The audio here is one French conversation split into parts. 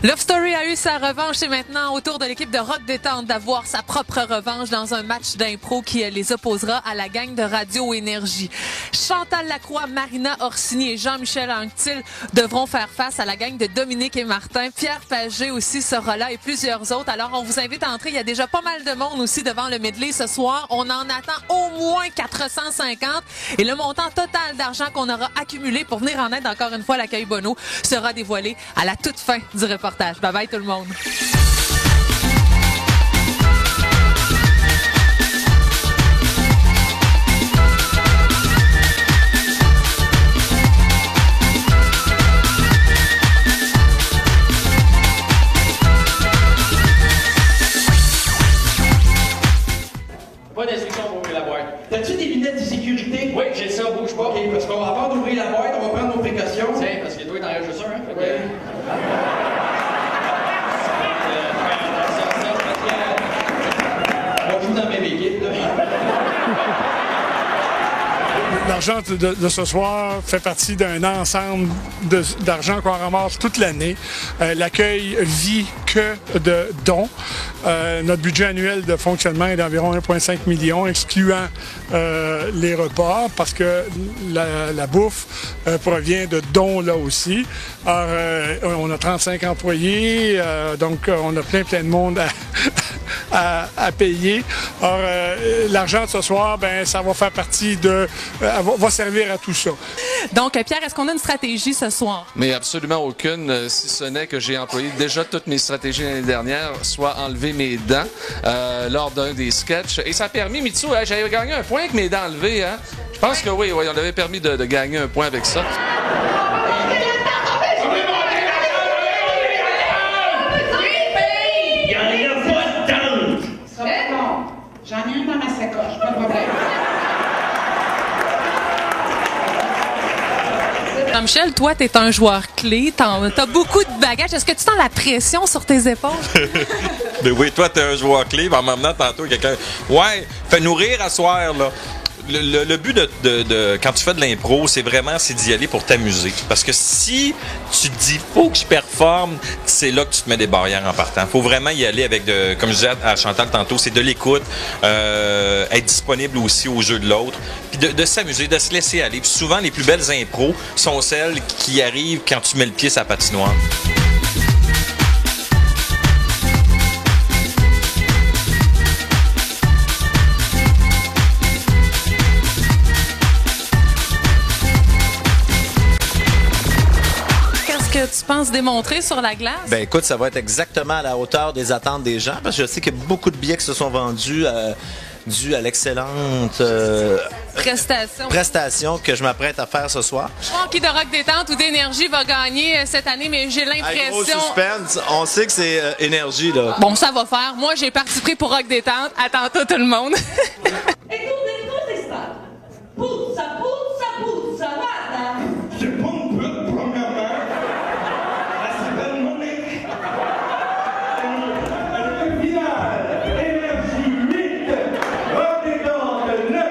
Love Story a eu sa revanche et maintenant au tour de l'équipe de Rock Détente d'avoir sa propre revanche dans un match d'impro qui les opposera à la gang de Radio Énergie. Chantal Lacroix, Marina Orsini et Jean-Michel Anctil devront faire face à la gang de Dominique et Martin. Pierre Pagé aussi sera là et plusieurs autres. Alors on vous invite à entrer. Il y a déjà pas mal de monde aussi devant le medley ce soir. On en attend au moins 450 et le montant total d'argent qu'on aura accumulé pour venir en aide encore une fois à l'accueil Bono sera dévoilé à la toute fin du reportage. Bye bye tout le monde. Pas d'instruction pour ouvrir la boîte. T'as-tu des lunettes de sécurité? Oui, j'ai ça, bouge pas. OK, parce qu'avant d'ouvrir la boîte, on va prendre nos précautions. Tiens, parce que toi, t'en as juste un, hein? Oui. On joue dans la même équipe, là. L'argent de ce soir fait partie d'un ensemble d'argent qu'on ramasse toute l'année. L'accueil vit que de dons. Notre budget annuel de fonctionnement est d'environ 1,5 million, excluant les repas, parce que la bouffe provient de dons là aussi. Alors, on a 35 employés, donc on a plein de monde à payer. Alors, l'argent de ce soir, ben, ça va faire partie va servir à tout ça. Donc, Pierre, est-ce qu'on a une stratégie ce soir? Mais absolument aucune, si ce n'est que j'ai employé déjà toutes mes stratégies l'année dernière, soit enlever mes dents lors d'un des sketchs. Et ça a permis, Mitsu, hein, j'avais gagné un point avec mes dents enlevées. Hein? Je pense que oui, on avait permis de gagner un point avec ça. J'en ai un dans ma sacoche, pas de problème. Jean-Michel, toi, t'es un joueur clé, t'as beaucoup de bagages. Est-ce que tu sens la pression sur tes épaules? Ben oui, toi, t'es un joueur clé, mais en m'emmenant tantôt quelqu'un. Ouais, fais nourrir à soir, là. Le but quand tu fais de l'impro, c'est d'y aller pour t'amuser. Parce que si tu te dis, faut que je performe, c'est là que tu te mets des barrières en partant. Faut vraiment y aller avec, comme je disais à Chantal tantôt, c'est de l'écoute, être disponible aussi au jeu de l'autre, puis de s'amuser, de se laisser aller. Puis souvent, les plus belles impros sont celles qui arrivent quand tu mets le pied sur la patinoire. Que tu penses démontrer sur la glace? Ben écoute, ça va être exactement à la hauteur des attentes des gens, parce que je sais qu'il y a beaucoup de billets qui se sont vendus dû à l'excellente prestation que je m'apprête à faire ce soir. Je crois qui de Rock Détente ou d'Énergie va gagner cette année, mais j'ai l'impression... Gros suspense, on sait que c'est Énergie, là. Bon, ça va faire. Moi, j'ai parti pris pour Rock Détente. À tantôt, tout le monde. C'est pas une pute, premièrement. Elle s'appelle Monique. Le final, Énergie 8, Rock Détente 9.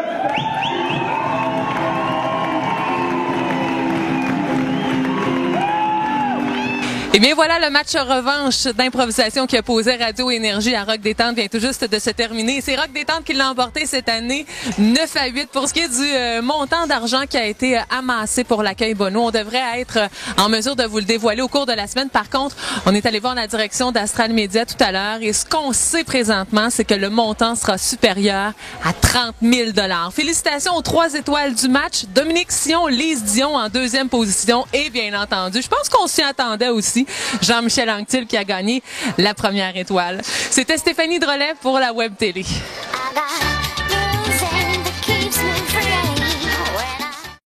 Et bien voilà, le match revanche d'improvisation qui a posé Radio Énergie à Rock Détente vient tout juste de se terminer. C'est Rock Détente qui l'a emporté cette année, 9-8. Pour ce qui est du montant d'argent qui a été amassé pour l'accueil Bono, on devrait être en mesure de vous le dévoiler au cours de la semaine. Par contre, on est allé voir la direction d'Astral Media tout à l'heure et ce qu'on sait présentement, c'est que le montant sera supérieur à 30 000 $. Félicitations aux 3 étoiles du match. Dominique Sion, Lise Dion en 2e position et bien entendu, je pense qu'on s'y attendait aussi, Jean-Michel Anctil qui a gagné la première étoile. C'était Stéphanie Drolet pour la Web Télé.